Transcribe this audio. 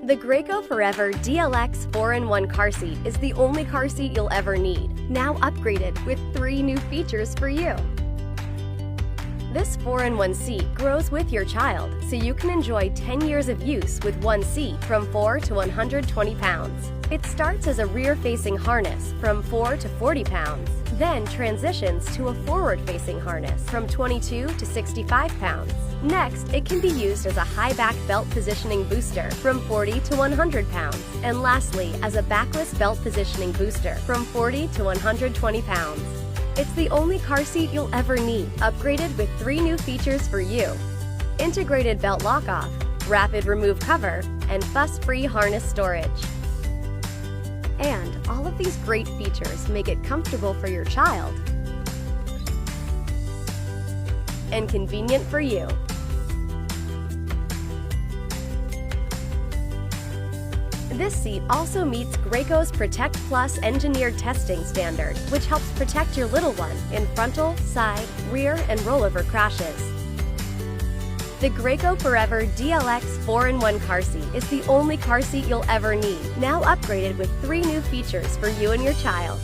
The Graco 4Ever DLX 4-in-1 car seat is the only car seat you'll ever need, now upgraded with 3 new features for you. This 4-in-1 seat grows with your child, so you can enjoy 10 years of use with one seat from 4 to 120 pounds. It starts as a rear-facing harness from 4 to 40 pounds, then transitions to a forward-facing harness from 22 to 65 pounds. Next, it can be used as a high-back belt positioning booster from 40 to 100 pounds, and lastly, as a backless belt positioning booster from 40 to 120 pounds. It's the only car seat you'll ever need, upgraded with 3 new features for you: integrated belt lock-off, rapid remove cover, and fuss-free harness storage. And all of these great features make it comfortable for your child and convenient for you. This seat also meets Graco's ProtectPlus Engineered testing standard, which helps protect your little one in frontal, side, rear, and rollover crashes. The Graco 4Ever DLX 4-in-1 car seat is the only car seat you'll ever need, now upgraded with 3 new features for you and your child.